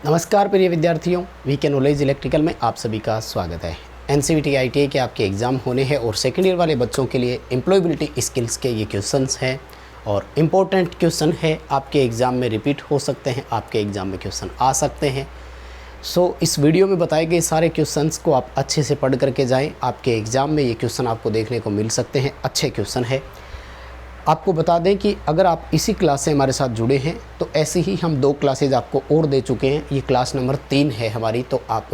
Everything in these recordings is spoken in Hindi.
नमस्कार प्रिय विद्यार्थियों, वीके नॉलेज इलेक्ट्रिकल में आप सभी का स्वागत है। एनसीवीटी आईटीआई के आपके एग्ज़ाम होने हैं और सेकेंड ईयर वाले बच्चों के लिए एम्प्लॉयबिलिटी स्किल्स के ये क्वेश्चंस हैं और इम्पोर्टेंट क्वेश्चन है, आपके एग्ज़ाम में रिपीट हो सकते हैं, आपके एग्ज़ाम में क्वेश्चन आ सकते हैं। इस वीडियो में बताए गए सारे क्वेश्चंस को आप अच्छे से पढ़ करके जाएँ। आपके एग्ज़ाम में ये क्वेश्चन आपको देखने को मिल सकते हैं, अच्छे क्वेश्चन है। आपको बता दें कि अगर आप इसी क्लास से हमारे साथ जुड़े हैं तो ऐसे ही हम 2 क्लासेज आपको और दे चुके हैं। ये क्लास नंबर 3 है हमारी, तो आप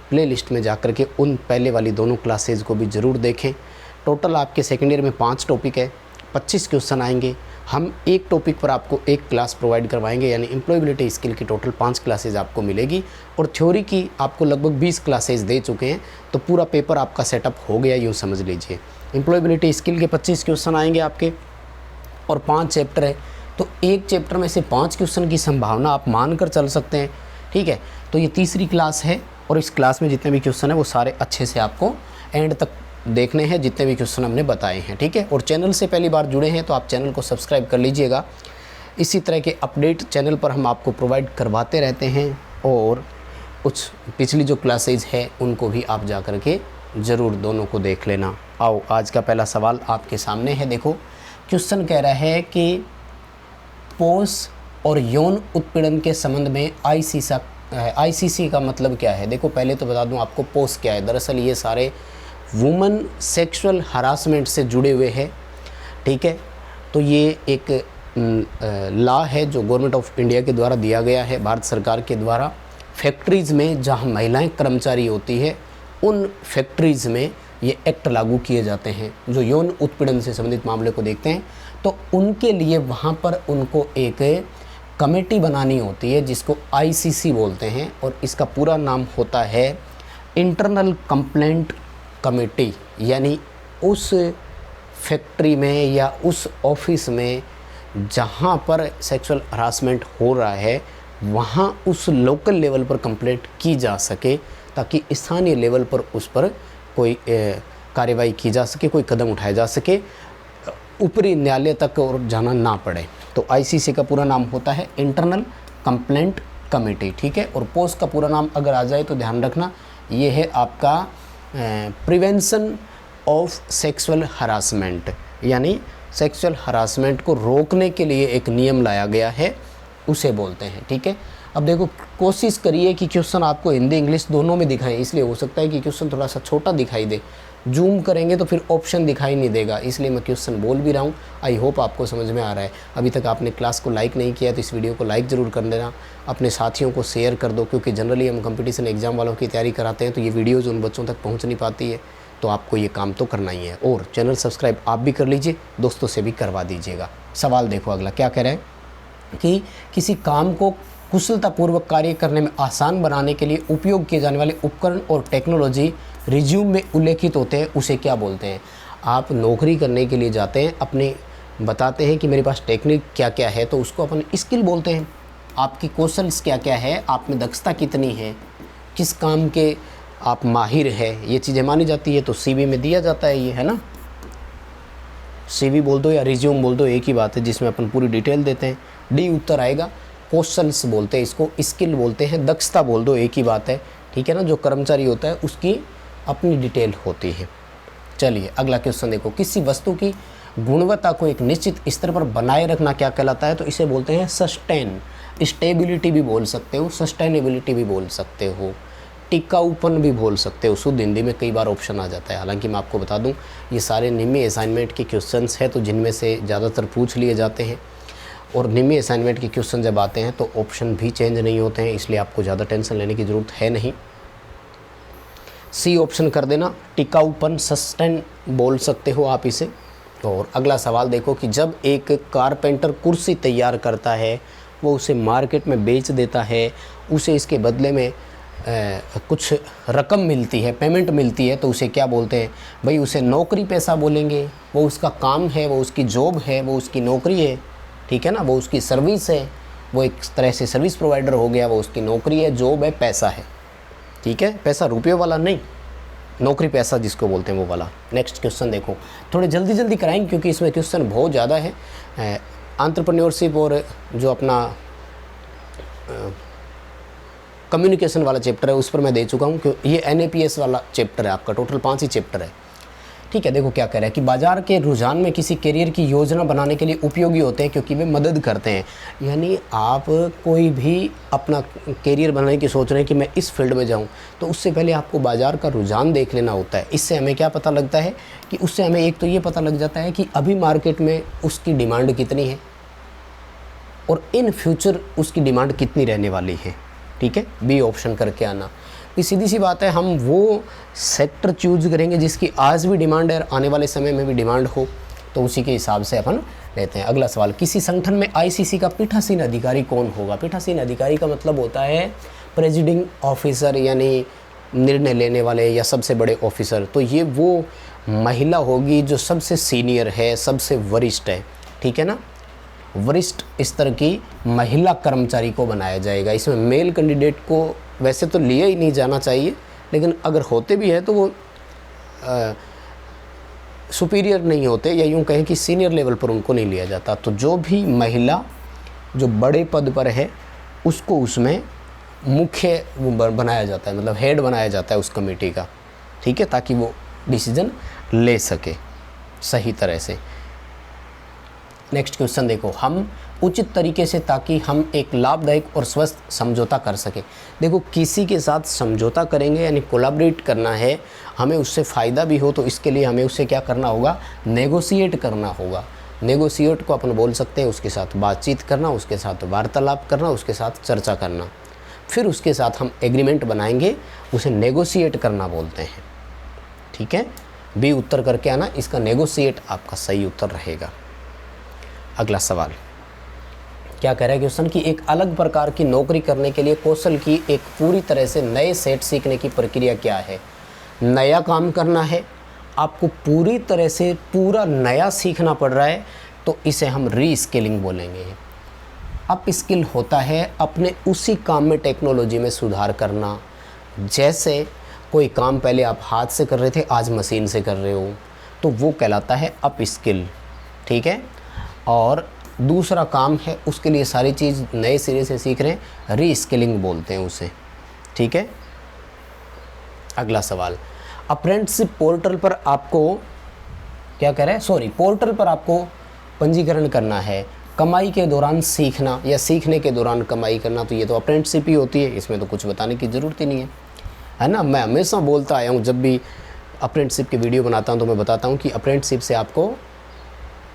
प्लेलिस्ट में जाकर के उन पहले वाली दोनों क्लासेज को भी ज़रूर देखें। टोटल आपके सेकेंड ईयर में 5 टॉपिक है, 25 क्वेश्चन आएंगे। हम एक टॉपिक पर आपको एक क्लास प्रोवाइड करवाएंगे, यानी एम्प्लॉयबिलिटी स्किल की टोटल 5 क्लासेज आपको मिलेगी और थ्योरी की आपको लगभग 20 क्लासेज दे चुके हैं। तो पूरा पेपर आपका सेटअप हो गया, यूँ समझ लीजिए। एम्प्लॉयबिलिटी स्किल के 25 क्वेश्चन आएंगे आपके और 5 चैप्टर है, तो एक चैप्टर में से 5 क्वेश्चन की संभावना आप मान कर चल सकते हैं। ठीक है, तो ये तीसरी क्लास है और इस क्लास में जितने भी क्वेश्चन हैं वो सारे अच्छे से आपको एंड तक देखने हैं, जितने भी क्वेश्चन हमने बताए हैं। ठीक है, और चैनल से पहली बार जुड़े हैं तो आप चैनल को सब्सक्राइब कर लीजिएगा। इसी तरह के अपडेट चैनल पर हम आपको प्रोवाइड करवाते रहते हैं और कुछ पिछली जो क्लासेज है उनको भी आप जा कर के ज़रूर दोनों को देख लेना। आओ, आज का पहला सवाल आपके सामने है। देखो, क्वेश्चन कह रहा है कि पोष और यौन उत्पीड़न के संबंध में आईसीसी का मतलब क्या है। देखो, पहले तो बता दूं आपको पोष क्या है। दरअसल ये सारे वुमेन सेक्सुअल हरासमेंट से जुड़े हुए हैं। ठीक है, तो ये एक लॉ है जो गवर्नमेंट ऑफ इंडिया के द्वारा दिया गया है, भारत सरकार के द्वारा। फैक्ट्रीज़ में जहाँ महिलाएं कर्मचारी होती है उन फैक्ट्रीज़ में ये एक्ट लागू किए जाते हैं जो यौन उत्पीड़न से संबंधित मामले को देखते हैं। तो उनके लिए वहाँ पर उनको एक कमेटी बनानी होती है जिसको आईसीसी बोलते हैं और इसका पूरा नाम होता है इंटरनल कंप्लेंट कमेटी। यानी उस फैक्ट्री में या उस ऑफिस में जहाँ पर सेक्सुअल हरासमेंट हो रहा है वहाँ उस लोकल लेवल पर कंप्लेंट की जा सके, ताकि स्थानीय लेवल पर उस पर कोई कार्रवाई की जा सके, कोई कदम उठाया जा सके, ऊपरी न्यायालय तक और जाना ना पड़े। तो आईसीसी का पूरा नाम होता है इंटरनल कंप्लेंट कमेटी। ठीक है, और पोस्ट का पूरा नाम अगर आ जाए तो ध्यान रखना, ये है आपका प्रिवेंशन ऑफ सेक्सुअल हरासमेंट, यानी सेक्सुअल हरासमेंट को रोकने के लिए एक नियम लाया गया है, उसे बोलते हैं। ठीक है, अब देखो, कोशिश करिए कि क्वेश्चन आपको हिंदी इंग्लिश दोनों में दिखाएं, इसलिए हो सकता है कि क्वेश्चन थोड़ा सा छोटा दिखाई दे। जूम करेंगे तो फिर ऑप्शन दिखाई नहीं देगा, इसलिए मैं क्वेश्चन बोल भी रहा हूँ। आई होप आपको समझ में आ रहा है। अभी तक आपने क्लास को लाइक नहीं किया तो इस वीडियो को लाइक ज़रूर कर देना, अपने साथियों को शेयर कर दो, क्योंकि जनरली हम कंपटीशन एग्जाम वालों की तैयारी कराते हैं तो ये वीडियोज़ उन बच्चों तक पहुँच नहीं पाती है, तो आपको ये काम तो करना ही है। और चैनल सब्सक्राइब आप भी कर लीजिए, दोस्तों से भी करवा दीजिएगा। सवाल देखो अगला क्या कह रहे हैं कि किसी काम को कुशलतापूर्वक कार्य करने में आसान बनाने के लिए उपयोग किए जाने वाले उपकरण और टेक्नोलॉजी रिज्यूम में उल्लेखित होते हैं, उसे क्या बोलते हैं। आप नौकरी करने के लिए जाते हैं, अपने बताते हैं कि मेरे पास टेक्निक क्या क्या है, तो उसको अपन स्किल बोलते हैं। आपकी कौशल्स क्या क्या है, आप में दक्षता कितनी है, किस काम के आप माहिर है, ये चीज़ें मानी जाती है। तो सीवी में दिया जाता है, ये है ना, सीवी बोल दो या रिज्यूम बोल दो, एक ही बात है, जिसमें अपन पूरी डिटेल देते हैं। डी उत्तर आएगा। कौशल्स बोलते हैं इसको, स्किल बोलते हैं, दक्षता बोल दो, एक ही बात है। ठीक है ना, जो कर्मचारी होता है उसकी अपनी डिटेल होती है। चलिए अगला क्वेश्चन देखो, किसी वस्तु की गुणवत्ता को एक निश्चित स्तर पर बनाए रखना क्या कहलाता है, तो इसे बोलते हैं सस्टेन। स्टेबिलिटी भी बोल सकते हो, सस्टेनेबिलिटी भी बोल सकते हो, टिकाऊपन भी बोल सकते हो। शुद्ध हिंदी में कई बार ऑप्शन आ जाता है। हालांकि मैं आपको बता दूं, ये सारे निम्न असाइनमेंट के क्वेश्चंस हैं, तो जिनमें से ज़्यादातर पूछ लिए जाते हैं, और निम्न असाइनमेंट के क्वेश्चन जब आते हैं तो ऑप्शन भी चेंज नहीं होते हैं, इसलिए आपको ज़्यादा टेंशन लेने की ज़रूरत है नहीं। सी ऑप्शन कर देना, टिकाऊपन, सस्टेन बोल सकते हो आप इसे। और अगला सवाल देखो कि जब एक कारपेंटर कुर्सी तैयार करता है, वो उसे मार्केट में बेच देता है, उसे इसके बदले में कुछ रकम मिलती है, पेमेंट मिलती है, तो उसे क्या बोलते हैं भाई। उसे नौकरी पेशा बोलेंगे, वो उसका काम है, वो उसकी जॉब है, वो उसकी नौकरी है। ठीक है ना, वो उसकी सर्विस है, वो एक तरह से सर्विस प्रोवाइडर हो गया, वो उसकी नौकरी है, जॉब है, पैसा है। ठीक है, पैसा रुपये वाला नहीं, नौकरी पैसा जिसको बोलते हैं वो वाला। नेक्स्ट क्वेश्चन देखो, थोड़े जल्दी जल्दी कराएंगे क्योंकि इसमें क्वेश्चन बहुत ज़्यादा है। एंटरप्रेन्योरशिप और जो अपना कम्युनिकेशन वाला चैप्टर है उस पर मैं दे चुका हूँ, क्योंकि ये NAPS वाला चैप्टर है आपका, टोटल 5 ही चैप्टर है। ठीक है, देखो क्या कह रहा है कि बाजार के रुझान में किसी करियर की योजना बनाने के लिए उपयोगी होते हैं क्योंकि वे मदद करते हैं। यानी आप कोई भी अपना करियर बनाने की सोच रहे हैं कि मैं इस फील्ड में जाऊं, तो उससे पहले आपको बाज़ार का रुझान देख लेना होता है। इससे हमें क्या पता लगता है कि उससे हमें एक तो ये पता लग जाता है कि अभी मार्केट में उसकी डिमांड कितनी है और इन फ्यूचर उसकी डिमांड कितनी रहने वाली है। ठीक है, बी ऑप्शन करके आना। ये सीधी सी बात है, हम वो सेक्टर चूज करेंगे जिसकी आज भी डिमांड है, आने वाले समय में भी डिमांड हो, तो उसी के हिसाब से अपन लेते हैं। अगला सवाल, किसी संगठन में ICC का पीठासीन अधिकारी कौन होगा? पीठासीन अधिकारी का मतलब होता है प्रेसिडिंग ऑफिसर, यानी निर्णय लेने वाले या सबसे बड़े ऑफिसर। तो ये वो महिला होगी जो सबसे सीनियर है, सबसे वरिष्ठ है। ठीक है ना, वरिष्ठ स्तर की महिला कर्मचारी को बनाया जाएगा। इसमें मेल कैंडिडेट को वैसे तो लिया ही नहीं जाना चाहिए, लेकिन अगर होते भी हैं तो वो सुपीरियर नहीं होते, या यूँ कहें कि सीनियर लेवल पर उनको नहीं लिया जाता। तो जो भी महिला जो बड़े पद पर है उसको उसमें मुख्य बनाया जाता है, मतलब हेड बनाया जाता है उस कमेटी का। ठीक है, ताकि वो डिसीजन ले सके सही तरह से। नेक्स्ट क्वेश्चन देखो, हम उचित तरीके से, ताकि हम एक लाभदायक और स्वस्थ समझौता कर सकें। देखो, किसी के साथ समझौता करेंगे यानी कोलैबोरेट करना है, हमें उससे फ़ायदा भी हो, तो इसके लिए हमें उससे क्या करना होगा? नेगोशिएट करना होगा। नेगोशिएट को अपन बोल सकते हैं उसके साथ बातचीत करना, उसके साथ वार्तालाप करना, उसके साथ चर्चा करना। फिर उसके साथ हम एग्रीमेंट बनाएंगे, उसे नेगोशिएट करना बोलते हैं। ठीक है, बी उत्तर करके आना, इसका नेगोशिएट आपका सही उत्तर रहेगा। अगला सवाल क्या कह रहा है क्वेश्चन कि एक अलग प्रकार की नौकरी करने के लिए कौशल की एक पूरी तरह से नए सेट सीखने की प्रक्रिया क्या है? नया काम करना है, आपको पूरी तरह से पूरा नया सीखना पड़ रहा है, तो इसे हम रीस्किलिंग बोलेंगे। अप स्किल होता है अपने उसी काम में टेक्नोलॉजी में सुधार करना। जैसे कोई काम पहले आप हाथ से कर रहे थे, आज मशीन से कर रहे हो, तो वो कहलाता है अप स्किल। ठीक है, और दूसरा काम है उसके लिए सारी चीज़ नए सिरे से सीख रहे हैं, रीस्किलिंग बोलते हैं उसे। ठीक है, अगला सवाल, अप्रेंटिसशिप पोर्टल पर आपको क्या कह रहा है? पोर्टल पर आपको पंजीकरण करना है, कमाई के दौरान सीखना या सीखने के दौरान कमाई करना, तो ये तो अप्रेंटिसशिप ही होती है, इसमें तो कुछ बताने की ज़रूरत ही नहीं है ना। मैं हमेशा बोलता आया हूँ, जब भी अप्रेंटिसशिप की वीडियो बनाता हूँ तो मैं बताता हूँ कि अप्रेंटिसशिप से आपको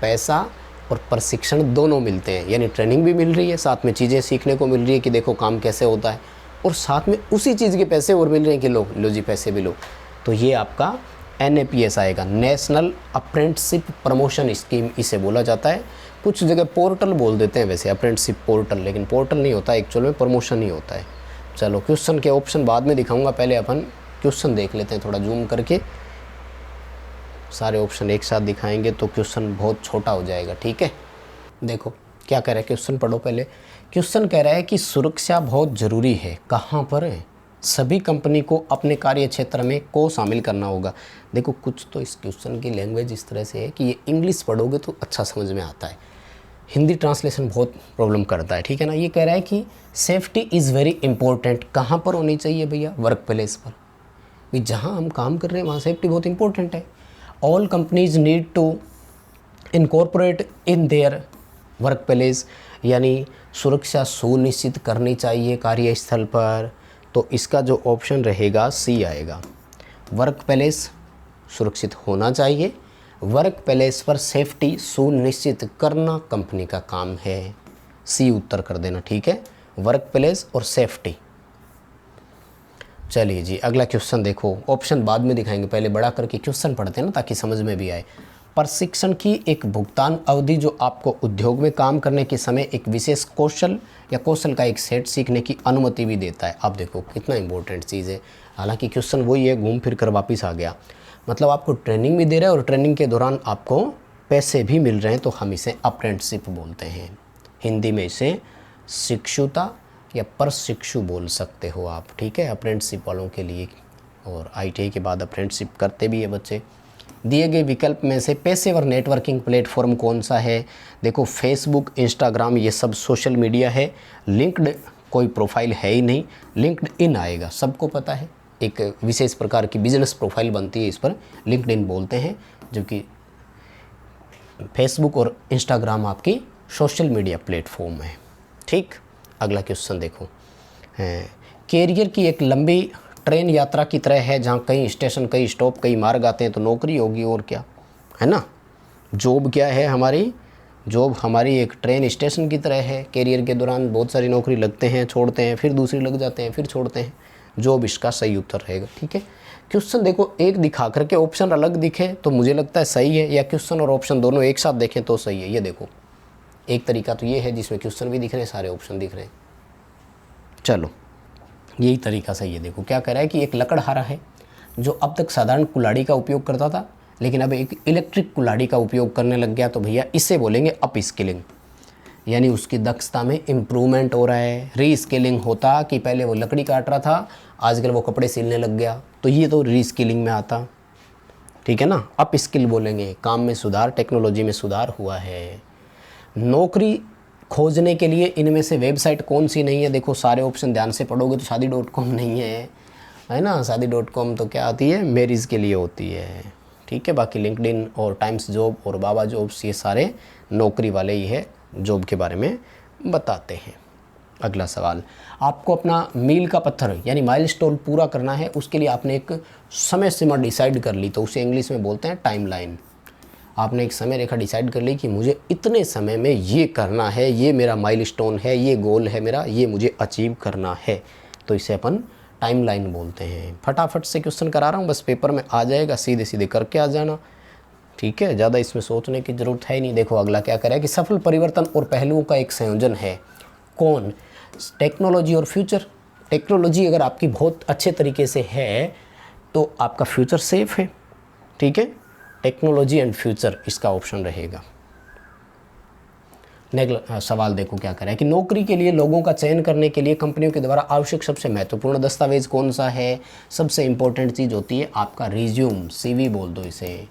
पैसा और प्रशिक्षण दोनों मिलते हैं, यानी ट्रेनिंग भी मिल रही है, साथ में चीज़ें सीखने को मिल रही है कि देखो काम कैसे होता है, और साथ में उसी चीज़ के पैसे और मिल रहे हैं कि लो जी पैसे भी लो। तो ये आपका NAPS आएगा, नेशनल अप्रेंटिसशिप प्रमोशन स्कीम इसे बोला जाता है। कुछ जगह पोर्टल बोल देते हैं वैसे, अप्रेंटिसशिप पोर्टल, लेकिन पोर्टल नहीं होता, एक्चुअल में प्रमोशन ही होता है। चलो, क्वेश्चन के ऑप्शन बाद में दिखाऊंगा, पहले अपन क्वेश्चन देख लेते हैं थोड़ा जूम करके। सारे ऑप्शन एक साथ दिखाएंगे तो क्वेश्चन बहुत छोटा हो जाएगा। ठीक है, देखो क्या कह रहा है क्वेश्चन, पढ़ो पहले। क्वेश्चन कह रहा है कि सुरक्षा बहुत ज़रूरी है, कहाँ पर है? सभी कंपनी को अपने कार्य क्षेत्र में को शामिल करना होगा। देखो, कुछ तो इस क्वेश्चन की लैंग्वेज इस तरह से है कि ये इंग्लिश पढ़ोगे तो अच्छा समझ में आता है, हिंदी ट्रांसलेशन बहुत प्रॉब्लम करता है। ठीक है ना, ये कह रहा है कि सेफ्टी इज़ वेरी इंपॉर्टेंट। कहाँ पर होनी चाहिए भैया? वर्क प्लेस पर। भाई जहाँ हम काम कर रहे हैं वहाँ सेफ्टी बहुत इंपॉर्टेंट है। All companies need to incorporate in their workplace, यानी सुरक्षा सुनिश्चित करनी चाहिए कार्यस्थल पर। तो इसका जो ऑप्शन रहेगा सी आएगा, वर्क प्लेस सुरक्षित होना चाहिए, वर्क प्लेस पर सेफ्टी सुनिश्चित करना कंपनी का काम है। सी उत्तर कर देना। ठीक है, वर्क प्लेस और सेफ्टी। चलिए जी, अगला क्वेश्चन देखो, ऑप्शन बाद में दिखाएंगे, पहले बड़ा करके क्वेश्चन पढ़ते हैं ना ताकि समझ में भी आए। प्रशिक्षण की एक भुगतान अवधि जो आपको उद्योग में काम करने के समय एक विशेष कौशल या कौशल का एक सेट सीखने की अनुमति भी देता है। अब देखो कितना इंपॉर्टेंट चीज़ है, हालांकि क्वेश्चन वही है, घूम फिर कर वापस आ गया। मतलब आपको ट्रेनिंग भी दे रहा है और ट्रेनिंग के दौरान आपको पैसे भी मिल रहे हैं, तो हम इसे अप्रेंटिसशिप बोलते हैं। हिंदी में इसे शिक्षुता या प्रशिक्षु बोल सकते हो आप। ठीक है, अप्रेंटिसशिप वालों के लिए, और ITI के बाद अप्रेंटिसशिप करते भी है बच्चे। दिए गए विकल्प में से पेशेवर नेटवर्किंग प्लेटफॉर्म कौन सा है? देखो, फेसबुक, इंस्टाग्राम, ये सब सोशल मीडिया है। लिंक्ड कोई प्रोफाइल है ही नहीं, लिंक्डइन आएगा, सबको पता है। एक विशेष प्रकार की बिजनेस प्रोफाइल बनती है, इस पर लिंक्डइन बोलते हैं, जबकि फेसबुक और इंस्टाग्राम आपकी सोशल मीडिया प्लेटफॉर्म है। ठीक, अगला क्वेश्चन देखो, कैरियर की एक लंबी ट्रेन यात्रा की तरह है, जहाँ कई स्टेशन, कई स्टॉप, कई मार्ग आते हैं, तो नौकरी होगी और क्या, है ना। जॉब क्या है हमारी, जॉब हमारी एक ट्रेन स्टेशन की तरह है। कैरियर के दौरान बहुत सारी नौकरी लगते हैं, छोड़ते हैं, फिर दूसरी लग जाते हैं, फिर छोड़ते हैं। जॉब इसका सही उत्तर रहेगा। ठीक है, क्वेश्चन देखो एक दिखा करके ऑप्शन अलग दिखे तो मुझे लगता है सही है, या क्वेश्चन और ऑप्शन दोनों एक साथ देखें तो सही है। ये देखो, एक तरीका तो ये है जिसमें क्वेश्चन भी दिख रहे हैं, सारे ऑप्शन दिख रहे हैं। चलो, यही तरीका सही है। देखो क्या कह रहा है कि एक लकड़हारा है जो अब तक साधारण कुल्हाड़ी का उपयोग करता था, लेकिन अब एक इलेक्ट्रिक कुल्हाड़ी का उपयोग करने लग गया, तो भैया इससे बोलेंगे अप स्किलिंग, यानी उसकी दक्षता में इम्प्रूवमेंट हो रहा है। री स्किलिंग होता कि पहले वो लकड़ी काट रहा था, आजकल वो कपड़े सिलने लग गया, तो ये तो री स्किलिंग में आता। ठीक है ना, अप स्किल बोलेंगे, काम में सुधार, टेक्नोलॉजी में सुधार हुआ है। नौकरी खोजने के लिए इनमें से वेबसाइट कौन सी नहीं है, देखो सारे ऑप्शन ध्यान से पढ़ोगे तो शादी.com नहीं है ना। शादी.com तो क्या आती है, मैरिज के लिए होती है। ठीक है, बाकी लिंक्डइन और टाइम्स जॉब और बाबा जॉब्स ये सारे नौकरी वाले ही है, जॉब के बारे में बताते हैं। अगला सवाल, आपको अपना मील का पत्थर यानी माइलस्टोन पूरा करना है, उसके लिए आपने एक समय सीमा डिसाइड कर ली, तो उसे इंग्लिश में बोलते हैं टाइमलाइन। आपने एक समय रेखा डिसाइड कर ली कि मुझे इतने समय में ये करना है, ये मेरा माइलस्टोन है, ये गोल है मेरा, ये मुझे अचीव करना है, तो इसे अपन टाइमलाइन बोलते हैं। फटाफट से क्वेश्चन करा रहा हूँ, बस पेपर में आ जाएगा, सीधे सीधे करके आ जाना। ठीक है, ज़्यादा इसमें सोचने की ज़रूरत है नहीं। देखो अगला क्या करें कि सफल परिवर्तन और पहलुओं का एक संयोजन है। कौन, टेक्नोलॉजी और फ्यूचर। टेक्नोलॉजी अगर आपकी बहुत अच्छे तरीके से है तो आपका फ्यूचर सेफ है। ठीक है, टेक्नोलॉजी एंड फ्यूचर इसका ऑप्शन रहेगा। सवाल देखो क्या करें कि नौकरी के लिए लोगों का चयन करने के लिए कंपनियों के द्वारा आवश्यक सबसे महत्वपूर्ण दस्तावेज कौन सा है। सबसे इंपॉर्टेंट चीज़ होती है आपका रिज्यूम, CV बोल दो इसे।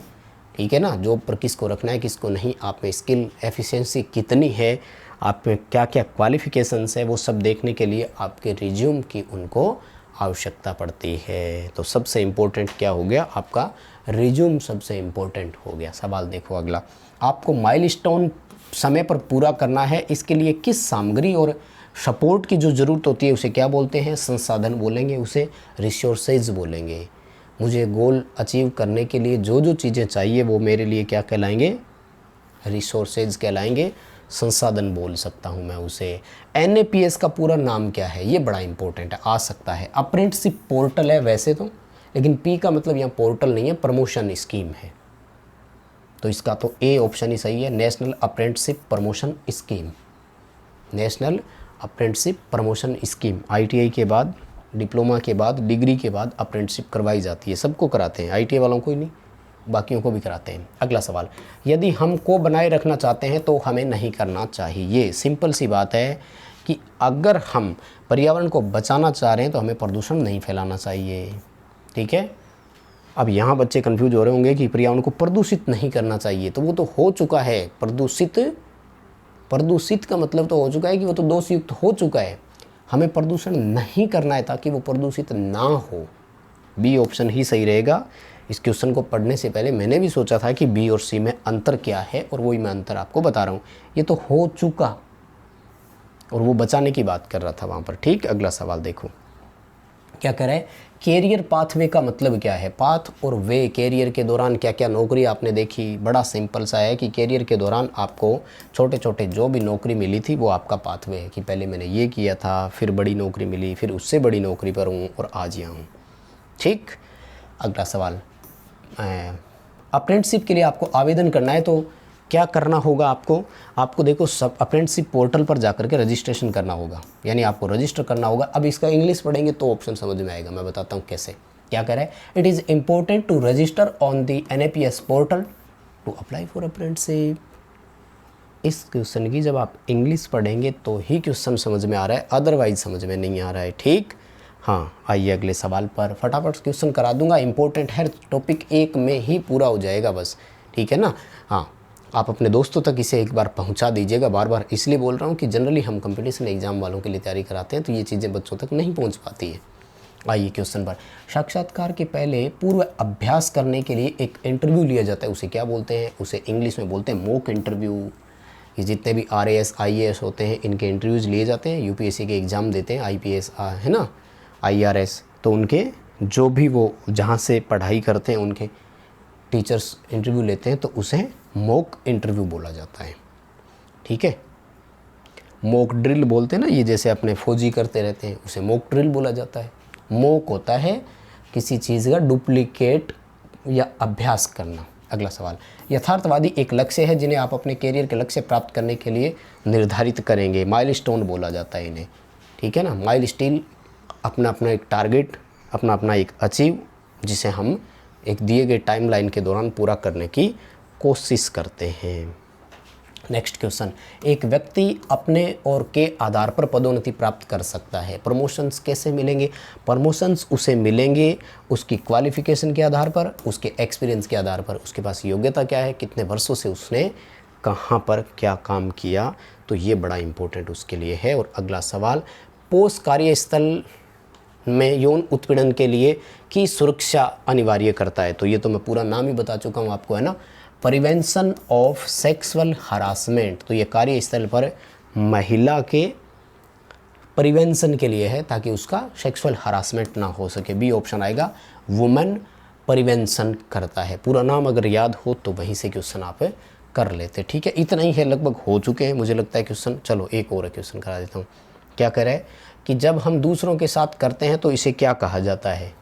ठीक है ना, जॉब पर किसको रखना है किसको नहीं, आप में स्किल एफिशिएंसी कितनी है, आप में क्या क्या क्वालिफिकेशंस है, वो सब देखने के लिए आपके रिज्यूम की उनको आवश्यकता पड़ती है। तो सबसे इम्पोर्टेंट क्या हो गया, आपका रिज्यूम सबसे इम्पोर्टेंट हो गया। सवाल देखो अगला, आपको माइलस्टोन समय पर पूरा करना है, इसके लिए किस सामग्री और सपोर्ट की जो ज़रूरत होती है उसे क्या बोलते हैं, संसाधन बोलेंगे, उसे रिसोर्सेज बोलेंगे। मुझे गोल अचीव करने के लिए जो जो चीज़ें चाहिए वो मेरे लिए क्या कहलाएंगे, रिसोर्सेज कहलाएंगे, संसाधन बोल सकता हूँ मैं उसे। NAPS का पूरा नाम क्या है, ये बड़ा इंपॉर्टेंट है, आ सकता है। अप्रेंटिसशिप पोर्टल है वैसे तो, लेकिन P का मतलब यहाँ पोर्टल नहीं है, प्रमोशन स्कीम है, तो इसका तो A ऑप्शन ही सही है, national apprenticeship promotion scheme. National apprenticeship promotion scheme, ITI के बाद, डिप्लोमा के बाद, डिग्री के बाद अप्रेंटिसशिप करवाई जाती है, सबको कराते हैं, ITI वालों को ही नहीं, बाकियों को भी कराते हैं। अगला सवाल, यदि हम को बनाए रखना चाहते हैं तो हमें नहीं करना चाहिए। सिंपल सी बात है कि अगर हम पर्यावरण को बचाना चाह रहे हैं तो हमें प्रदूषण नहीं फैलाना चाहिए। ठीक है, अब यहाँ बच्चे कंफ्यूज हो रहे होंगे कि पर्यावरण को प्रदूषित नहीं करना चाहिए, तो वो तो हो चुका है प्रदूषित। प्रदूषित का मतलब तो हो चुका है कि वो तो दोषयुक्त हो चुका है, हमें प्रदूषण नहीं करना है ताकि वो प्रदूषित ना हो। B ऑप्शन ही सही रहेगा। इस क्वेश्चन को पढ़ने से पहले मैंने भी सोचा था कि B और C में अंतर क्या है, और वही मैं अंतर आपको बता रहा हूँ। ये तो हो चुका और वो बचाने की बात कर रहा था वहाँ पर। ठीक, अगला सवाल देखो क्या कह रहा है, कैरियर पाथवे का मतलब क्या है। पाथ और वे, कैरियर के दौरान क्या क्या नौकरी आपने देखी, बड़ा सिंपल सा है कि कैरियर के दौरान आपको छोटे छोटे जो भी नौकरी मिली थी वो आपका पाथवे है, कि पहले मैंने ये किया था, फिर बड़ी नौकरी मिली, फिर उससे बड़ी नौकरी पर हूँ और आज यहाँ हूँ। ठीक, अगला सवाल, अप्रेंटिसशिप के लिए आपको आवेदन करना है तो क्या करना होगा आपको देखो सब अप्रेंटिसशिप पोर्टल पर जाकर के रजिस्ट्रेशन करना होगा, यानी आपको रजिस्टर करना होगा। अब इसका इंग्लिश पढ़ेंगे तो ऑप्शन समझ में आएगा, मैं बताता हूँ कैसे। क्या कह रहा है, it is important to register on the NAPS portal to apply for apprenticeship. इस क्वेश्चन की जब आप इंग्लिश पढ़ेंगे तो ही क्वेश्चन समझ में आ रहा है, अदरवाइज समझ में नहीं आ रहा है। ठीक, हाँ, आइए अगले सवाल पर। फटाफट क्वेश्चन करा दूंगा, इंपॉर्टेंट है, टॉपिक 1 में ही पूरा हो जाएगा बस। ठीक है ना। हाँ, आप अपने दोस्तों तक इसे एक बार पहुंचा दीजिएगा। बार बार इसलिए बोल रहा हूं कि जनरली हम कंपटीशन एग्ज़ाम वालों के लिए तैयारी कराते हैं तो ये चीज़ें बच्चों तक नहीं पहुंच पाती है। आइए क्वेश्चन पर, साक्षात्कार के पहले पूर्व अभ्यास करने के लिए एक इंटरव्यू लिया जाता है, उसे क्या बोलते हैं? उसे इंग्लिश में बोलते हैं मॉक इंटरव्यू। ये जितने भी RAS IAS होते हैं इनके इंटरव्यूज़ लिए जाते हैं, UPSC के एग्ज़ाम देते हैं, IPS है ना, IRS, तो उनके जो भी वो जहाँ से पढ़ाई करते हैं उनके टीचर्स इंटरव्यू लेते हैं तो उसे मॉक इंटरव्यू बोला जाता है। ठीक है, मॉक ड्रिल बोलते हैं ना, ये जैसे अपने फौजी करते रहते हैं उसे मॉक ड्रिल बोला जाता है। मॉक होता है किसी चीज़ का डुप्लीकेट या अभ्यास करना। अगला सवाल, यथार्थवादी एक लक्ष्य है जिन्हें आप अपने करियर के लक्ष्य प्राप्त करने के लिए निर्धारित करेंगे, माइलस्टोन बोला जाता है इन्हें। ठीक है ना, माइलस्टोन अपना अपना एक टारगेट, अपना अपना एक अचीव जिसे हम एक दिए गए टाइमलाइन के दौरान पूरा करने की कोशिश करते हैं। नेक्स्ट क्वेश्चन, एक व्यक्ति अपने और के आधार पर पदोन्नति प्राप्त कर सकता है। प्रमोशंस कैसे मिलेंगे? प्रमोशंस उसे मिलेंगे उसकी क्वालिफिकेशन के आधार पर, उसके एक्सपीरियंस के आधार पर, उसके पास योग्यता क्या है, कितने वर्षों से उसने कहाँ पर क्या काम किया, तो ये बड़ा इंपॉर्टेंट उसके लिए है। और अगला सवाल, पोस्ट कार्यस्थल में यौन उत्पीड़न के लिए की सुरक्षा अनिवार्य करता है, तो ये तो मैं पूरा नाम ही बता चुका हूँ आपको, है ना, प्रिवेंशन ऑफ सेक्सुअल हरासमेंट। तो ये कार्यस्थल पर महिला के प्रिवेंशन के लिए है ताकि उसका सेक्सुअल हरासमेंट ना हो सके। बी ऑप्शन आएगा, वुमेन प्रिवेंशन करता है। पूरा नाम अगर याद हो तो वहीं से क्वेश्चन आप कर लेते। ठीक है, इतना ही है, लगभग हो चुके हैं मुझे लगता है क्वेश्चन। चलो एक और क्वेश्चन करा देता हूँ। क्या कह रहा है कि जब हम दूसरों के साथ करते हैं तो इसे क्या कहा जाता है?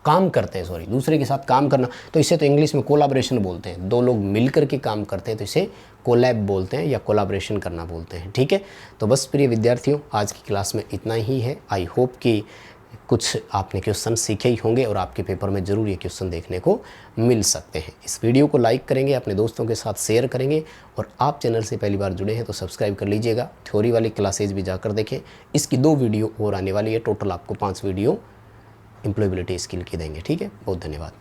काम करते हैं, सॉरी, दूसरे के साथ काम करना, तो इसे तो इंग्लिश में कोलाब्रेशन बोलते हैं। दो लोग मिलकर के काम करते हैं तो इसे कोलैब बोलते हैं या कोलाब्रेशन करना बोलते हैं। ठीक है, तो बस प्रिय विद्यार्थियों, आज की क्लास में इतना ही है। आई होप कि कुछ आपने क्वेश्चन सीखे ही होंगे और आपके पेपर में ज़रूर ये क्वेश्चन देखने को मिल सकते हैं। इस वीडियो को लाइक करेंगे, अपने दोस्तों के साथ शेयर करेंगे, और आप चैनल से पहली बार जुड़े हैं तो सब्सक्राइब कर लीजिएगा। थ्योरी वाली क्लासेज भी जाकर देखें, इसकी 2 वीडियो और आने वाली है। टोटल आपको 5 वीडियो एम्प्लॉयबिलिटी स्किल की देंगे। ठीक है, बहुत धन्यवाद।